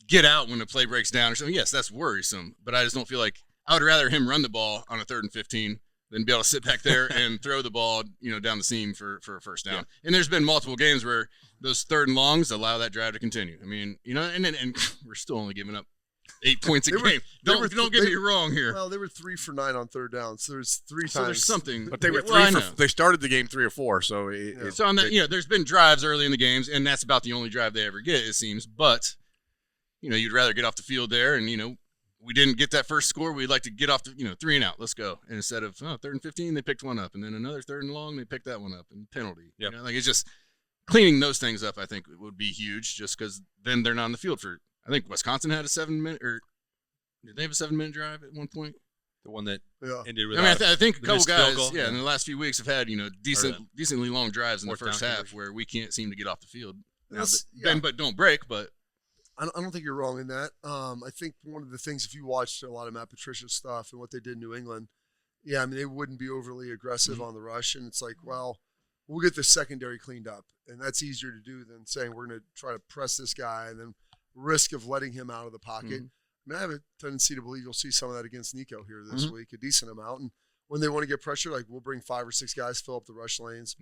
get out when the play breaks down or something, yes, that's worrisome. But I just don't feel like I would rather him run the ball on a 3rd and 15 than be able to sit back there and throw the ball, down the seam for a first down. Yeah. And there's been multiple games where those 3rd and longs allow that drive to continue. I mean, and we're still only giving up 8 points a game. Don't get me wrong here. Well, they were 3 for 9 on 3rd down, so there's 3 times. So there's something, but they were they started the game 3 or 4. So so on that, there's been drives early in the games, and that's about the only drive they ever get, it seems. But you'd rather get off the field there, and we didn't get that first score. We'd like to get off the 3 and out. Let's go. And instead of 3rd and 15, they picked one up, and then another 3rd and long, they picked that one up, and penalty. Yep. It's just cleaning those things up. I think would be huge, just because then they're not on the field for. I think Wisconsin had a 7-minute, or did they have a 7-minute drive at one point? The one that ended with. I think a couple guys, in the last few weeks have had decently long drives in the first half where we can't seem to get off the field. But don't break. But I don't think you're wrong in that. I think one of the things, if you watched a lot of Matt Patricia's stuff and what they did in New England, they wouldn't be overly aggressive on the rush. And it's like, well, we'll get the secondary cleaned up. And that's easier to do than saying we're going to try to press this guy and then risk of letting him out of the pocket. I mean, I have a tendency to believe you'll see some of that against Nico here this week, a decent amount. And when they want to get pressure, like we'll bring 5 or 6 guys, fill up the rush lanes,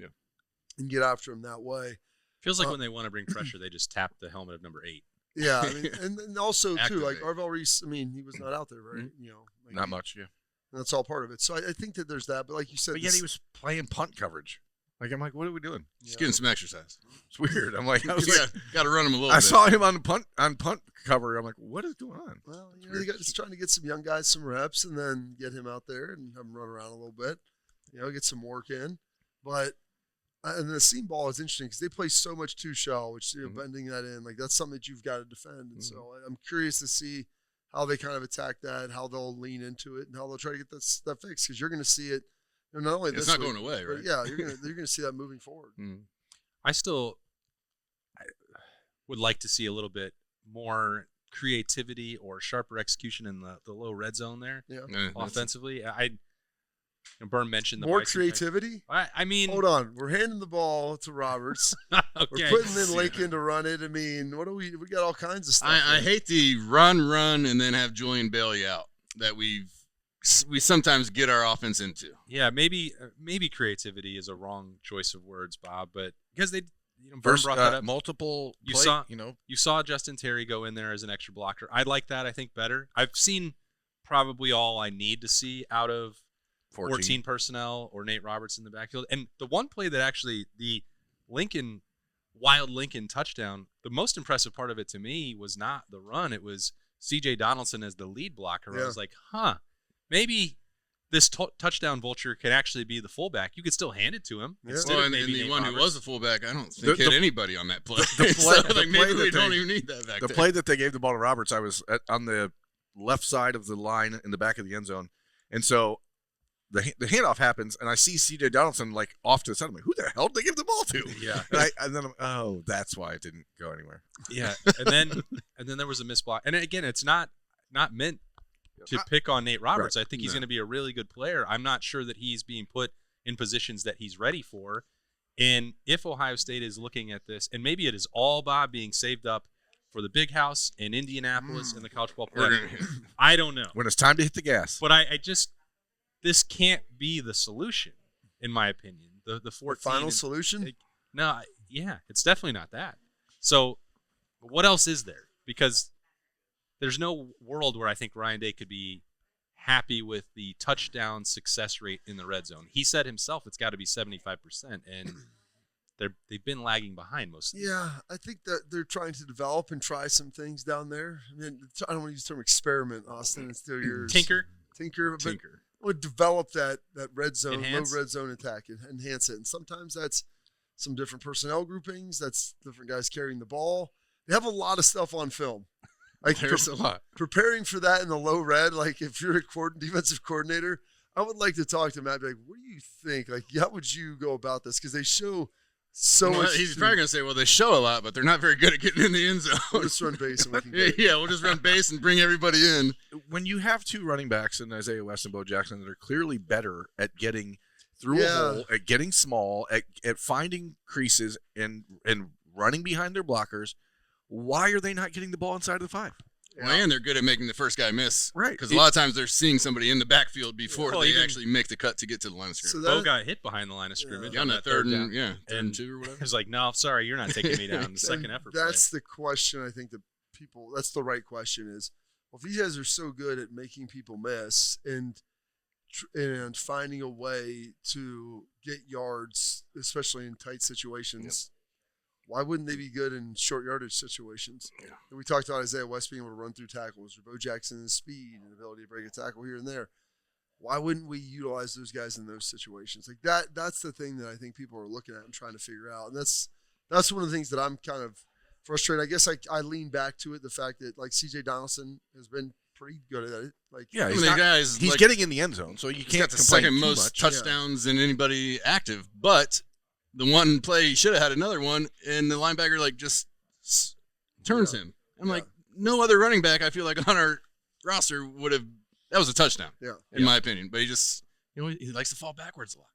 and get after him that way. Feels like when they want to bring pressure, they just tap the helmet of number 8. Yeah, I mean, and also too, like Arvell Reese. I mean, he was not out there, right? Not much. Yeah, and that's all part of it. So I think that there's that. But like you said, but yet he was playing punt coverage. Like I'm like, what are we doing? Just getting some exercise. It's weird. I'm like, got to run him a little. I saw him on punt cover. I'm like, what is going on? Well, just trying to get some young guys some reps and then get him out there and have him run around a little bit. Get some work in. But and the seam ball is interesting because they play so much 2-shell, which bending that in, like that's something that you've got to defend. And so I'm curious to see how they kind of attack that, how they'll lean into it, and how they'll try to get that fixed because you're going to see it. Not only it's not going away, right? Yeah, you're gonna see that moving forward. I would like to see a little bit more creativity or sharper execution in the low red zone there. Yeah, offensively, Burm mentioned the more creativity. I mean, hold on, we're handing the ball to Roberts. Okay. We're putting in Lincoln to run it. I mean, what do we got all kinds of stuff. I hate the run, and then have Julian Bailey out that we sometimes get our offense into. Yeah, maybe creativity is a wrong choice of words, Bob, but because they Burm brought that up. Multiple you saw Justin Terry go in there as an extra blocker. I like that, I think, better. I've seen probably all I need to see out of 14 personnel or Nate Roberts in the backfield. And the one play that actually the Wild Lincoln touchdown, the most impressive part of it to me was not the run. It was C.J. Donaldson as the lead blocker. I was like, maybe this touchdown vulture can actually be the fullback. You could still hand it to him. Yeah. And the one who was the fullback, I don't think hit anybody on that play. Maybe we don't even need that back there. The play that they gave the ball to Roberts, I was on the left side of the line in the back of the end zone. And so the handoff happens, and I see C.J. Donaldson like off to the side. I'm like, who the hell did they give the ball to? Yeah. And then that's why it didn't go anywhere. Yeah. And then there was a missed block. And again, it's not meant to pick on Nate Roberts. Right. I think he's going to be a really good player. I'm not sure that he's being put in positions that he's ready for. And if Ohio State is looking at this, and maybe it is all Bob being saved up for the big house in Indianapolis in the college football playoff? I don't know. When it's time to hit the gas. But I just this can't be the solution, in my opinion. The 14 final solution? It's definitely not that. So what else is there? Because there's no world where I think Ryan Day could be happy with the touchdown success rate in the red zone. He said himself it's got to be 75%, and they've been lagging behind most of the Yeah, I think that they're trying to develop and try some things down there. I mean, I don't want to use the term experiment, Austin. It's still yours. Tinker. But would develop that red zone, Enhance. low red zone attack, and enhance it. And sometimes that's some different personnel groupings. That's different guys carrying the ball. They have a lot of stuff on film. Like There's a lot. Preparing for that in the low red, like if you're a defensive coordinator, I would like to talk to Matt. Be like, what do you think? Like, how would you go about this? Because they show so much. He's probably going to say, well, they show a lot, but they're not very good at getting in the end zone. We'll just run base and we can get Yeah, we'll just run base and bring everybody in. When you have two running backs in Isaiah West and Bo Jackson that are clearly better at getting through a hole, at getting small, at finding creases and running behind their blockers, why are they not getting the ball inside of the 5? Well, and they're good at making the first guy miss. Right. Because a lot of times they're seeing somebody in the backfield before Well, they even- actually make the cut to get to the line of scrimmage. So Bo got hit behind the line of scrimmage. on that third and 2 or whatever. He's like, no, sorry, you're not taking me down. The second effort. That's the question. I think that that's the right question is, well, if these guys are so good at making people miss and finding a way to get yards, especially in tight situations, why wouldn't they be good in short yardage situations? Yeah. And we talked about Isaiah West being able to run through tackles, or Bo Jackson's speed and ability to break a tackle here and there. Why wouldn't we utilize those guys in those situations? Like that's the thing that I think people are looking at and trying to figure out. And that's one of the things that I'm kind of frustrated. I guess I lean back to it, the fact that like CJ Donaldson has been pretty good at it. Like, Yeah, he's he's getting in the end zone, so you can't got the complain second too most much. touchdowns than anybody active. But the one play he should have had another one, and the linebacker just turns him. I'm like, no other running back I feel like on our roster would have. That was a touchdown. Yeah. In my opinion, but he just he likes to fall backwards a lot.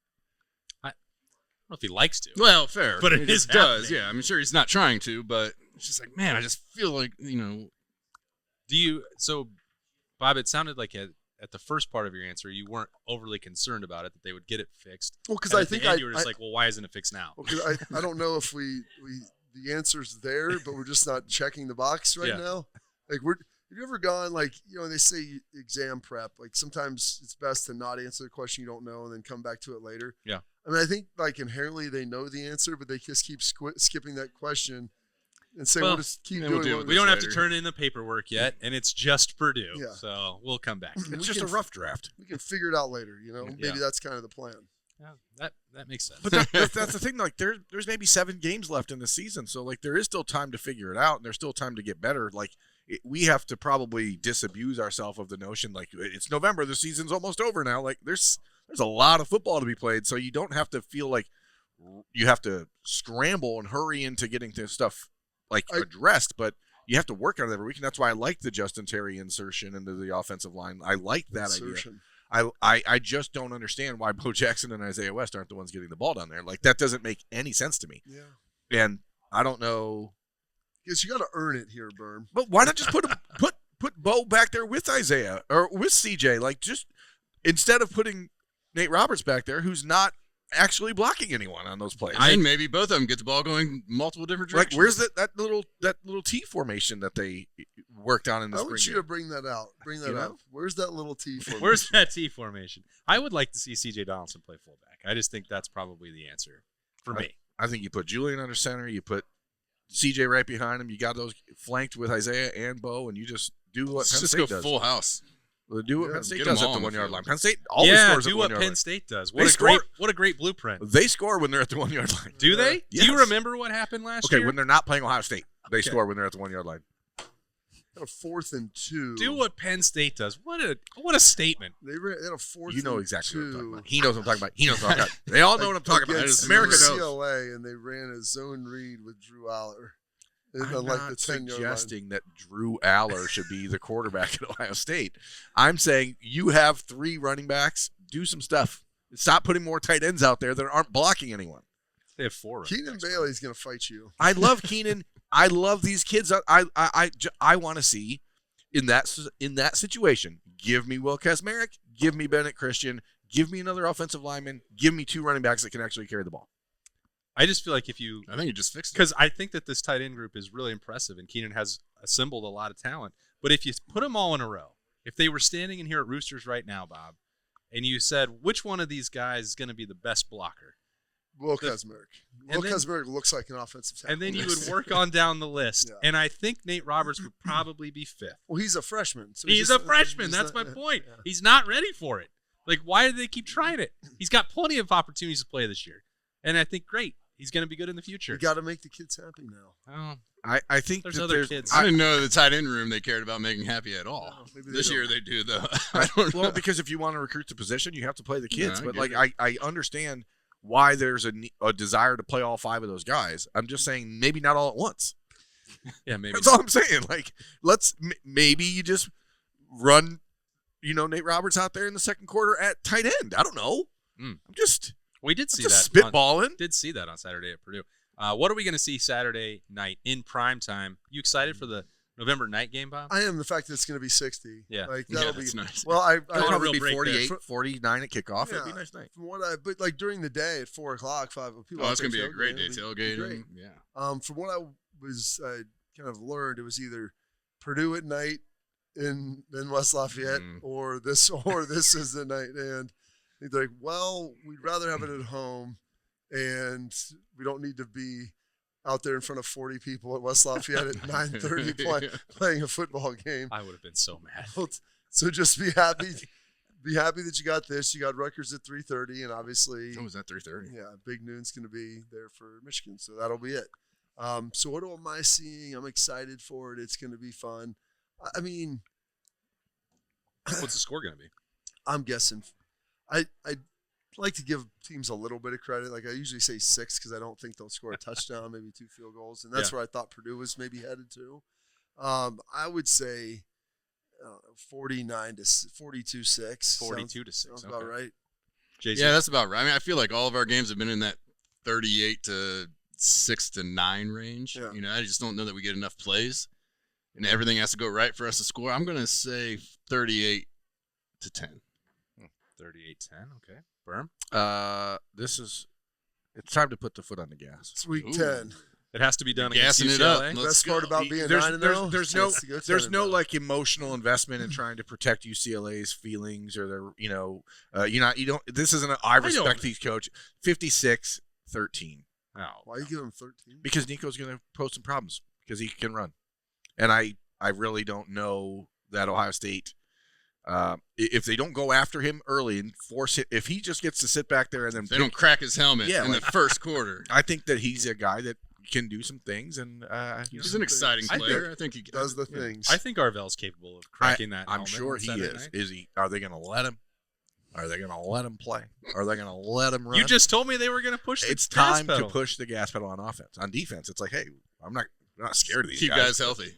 I don't know if he likes to. Well, fair, But it he is just does. happening. Yeah, I'm sure he's not trying to, but it's just like, man, I just feel like So, Bob, it sounded like at the first part of your answer, you weren't overly concerned about it, that they would get it fixed. Well, because And I at the think end, you were just like, well, why isn't it fixed now? because I don't know if we the answer's there, but we're just not checking the box right now. Like have you ever gone they say exam prep, like sometimes it's best to not answer the question you don't know and then come back to it later. Yeah. I mean, I think inherently they know the answer, but they just keep skipping that question and say, we'll just keep doing it. We don't have to turn in the paperwork yet, and it's just Purdue. Yeah. So we'll come back. It's just a rough draft. We can figure it out later, Maybe that's kind of the plan. Yeah, that makes sense. But that's the thing. Like there's maybe 7 games left in the season, so there is still time to figure it out, and there's still time to get better. We have to probably disabuse ourselves of the notion it's November, the season's almost over now. Like there's a lot of football to be played, so you don't have to feel like you have to scramble and hurry into getting this stuff addressed, but you have to work on it every week, and that's why I like the Justin Terry insertion into the offensive line. I like that idea. I just don't understand why Bo Jackson and Isaiah West aren't the ones getting the ball down there. Like that doesn't make any sense to me. Yeah. And I don't know. Because you got to earn it here, Burm. But why not just put Bo back there with Isaiah or with CJ? Like just instead of putting Nate Roberts back there, who's not actually blocking anyone on those plays. And maybe both of them get the ball going multiple different directions. Like where's that little T formation that they worked on in the I spring? want you to bring that out. Bring that out. Where's that little T formation? Where's that T formation? I would like to see CJ Donaldson play fullback. I just think that's probably the answer for me. I think you put Julian under center, you put CJ right behind him, you got those flanked with Isaiah and Bo, and you just do what Penn just State go does. Full house. Do what Penn State Get does them at all the on the 1-yard field. line. Penn State always scores at do the what 1-yard Penn line. State does. They What a great blueprint. They score when they're at the 1-yard line. Do they? Yes. Do you remember what happened last year? Okay, when they're not playing Ohio State, they score when they're at the 1-yard line. A 4th and 2. Do what Penn State does. What a statement. They had a 4th. You know and exactly 2 what I'm talking about. He knows what I'm talking about. He knows what I'm talking about. They all know what I'm talking about. against America knows. UCLA, and they ran a zone read with Drew Aller. I'm the not 10-yard suggesting that Drew Aller should be the quarterback at Ohio State. I'm saying you have 3 running backs. Do some stuff. Stop putting more tight ends out there that aren't blocking anyone. They have 4. Keenan Bailey's going to fight you. I love Keenan. I love these kids. I want to see in that situation. Give me Will Kasmerick. Give me Bennett Christian. Give me another offensive lineman. Give me 2 running backs that can actually carry the ball. I just feel like I think you just fixed it. because I think that this tight end group is really impressive, and Keenan has assembled a lot of talent. But if you put them all in a row, if they were standing in here at Roosters right now, Bob, and you said which one of these guys is going to be the best blocker, Will Kasmerick. Will Kasmerick looks like an offensive tackle. and then you would work on down the list, Yeah. and I think Nate Roberts would probably be 5th. Well, he's a freshman. So He's a freshman. That's my point. Yeah. He's not ready for it. Like, why do they keep trying it? He's got plenty of opportunities to play this year, and I think great. He's going to be good in the future. You got to make the kids happy now. Oh, I think there's that other kids. I didn't know the tight end room they cared about making happy at all. No, maybe they This don't. year they do, though. I don't know. Well, because if you want to recruit the position, you have to play the kids. No, I but get like, I understand why there's a desire to play all 5 of those guys. I'm just saying maybe not all at once. Yeah, maybe. That's all I'm saying. Like, maybe you just run, Nate Roberts out there in the second quarter at tight end. I don't know. I'm just We did see just that. spitballing. Did see that on Saturday at Purdue. What are we going to see Saturday night in prime time? You excited for the November night game, Bob? I am. The fact that it's going to be 60. Yeah. Like, Yeah, that'll that's be nice. Well, I It'll It'll a probably real be break 48, there. 49 at kickoff. It'd be Yeah. a nice night. From what but like during the day at 4 o'clock, 5 people. Oh, it's going to be a tailgating, great day. it'll be great. Tailgating. Yeah. From what I kind of learned, it was either Purdue at night in West Lafayette, or this is the night. And they're like, well, we'd rather have it at home, and we don't need to be out there in front of 40 people at West Lafayette at 9:30 playing a football game. I would have been so mad. So just be happy. Be happy that you got this. You got Rutgers at 3:30, and obviously, Oh, was that 3:30? yeah, Big Noon's going to be there for Michigan, so that'll be it. So what am I seeing? I'm excited for it. It's going to be fun. I mean, What's the score going to be? I'm guessing. I like to give teams a little bit of credit. Like I usually say 6 because I don't think they'll score a touchdown, maybe 2 field goals, and that's where I thought Purdue was maybe headed to. I would say 49 to 42-6. 42 to 6. Sounds Okay. about right. JC? Yeah, that's about right. I mean, I feel like all of our games have been in that 38 to 6 to 9 range. Yeah. I just don't know that we get enough plays, and everything has to go right for us to score. I'm going to say 38 to 10. 38-10. Okay. Burm? It's time to put the foot on the gas. It's week Ooh. 10. It has to be done against Gassing it UCLA. up. The Let's best part go. about being There's 9-0. there's it's no 10-0. like emotional investment in trying to protect UCLA's feelings or their you don't. This isn't. I respect these coach. 56-13 Oh, Why you give him 13? because Nico's going to pose some problems because he can run, and I really don't know that Ohio State. If they don't go after him early and force it, if he just gets to sit back there and then They don't crack his helmet Yeah, in like- the first quarter. I think that he's a guy that can do some things, and He's an exciting I player. I think he Does the things. I think Arvell's capable of cracking that. I'm helmet sure on he Saturday is. night. Is he? Are they going to let him? Are they going to let him play? Are they going to let him run? You just told me they were going to push the It's gas time pedal. to push the gas pedal on offense. On defense, it's like, hey, I'm not scared of these keep guys healthy.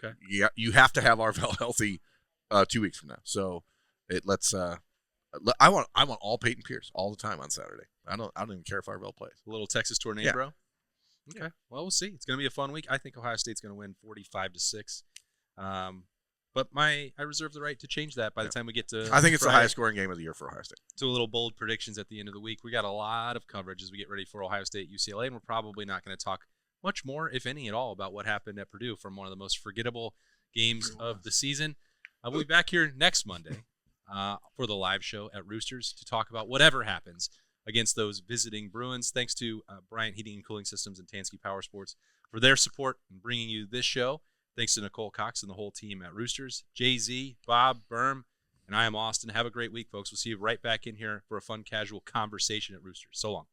Okay. You have to have Arvell healthy 2 weeks from now. So let's. I want all Peyton Pierce all the time on Saturday. I don't even care if Arvell plays. A little Texas tornado, Yeah. bro. Okay. Well, we'll see. It's going to be a fun week. I think Ohio State's going to win 45-6. But I reserve the right to change that by the time we get to. I think it's the Friday. highest scoring game of the year for Ohio State. To a little bold predictions at the end of the week. We got a lot of coverage as we get ready for Ohio State, UCLA, and we're probably not going to talk much more, if any at all, about what happened at Purdue from one of the most forgettable games of the season. We'll be back here next Monday for the live show at Roosters to talk about whatever happens against those visiting Bruins. Thanks to Bryant Heating and Cooling Systems and Tansky Power Sports for their support in bringing you this show. Thanks to Nicole Cox and the whole team at Roosters. Jay-Z, Bob, Burm, and I am Austin. Have a great week, folks. We'll see you right back in here for a fun, casual conversation at Roosters. So long.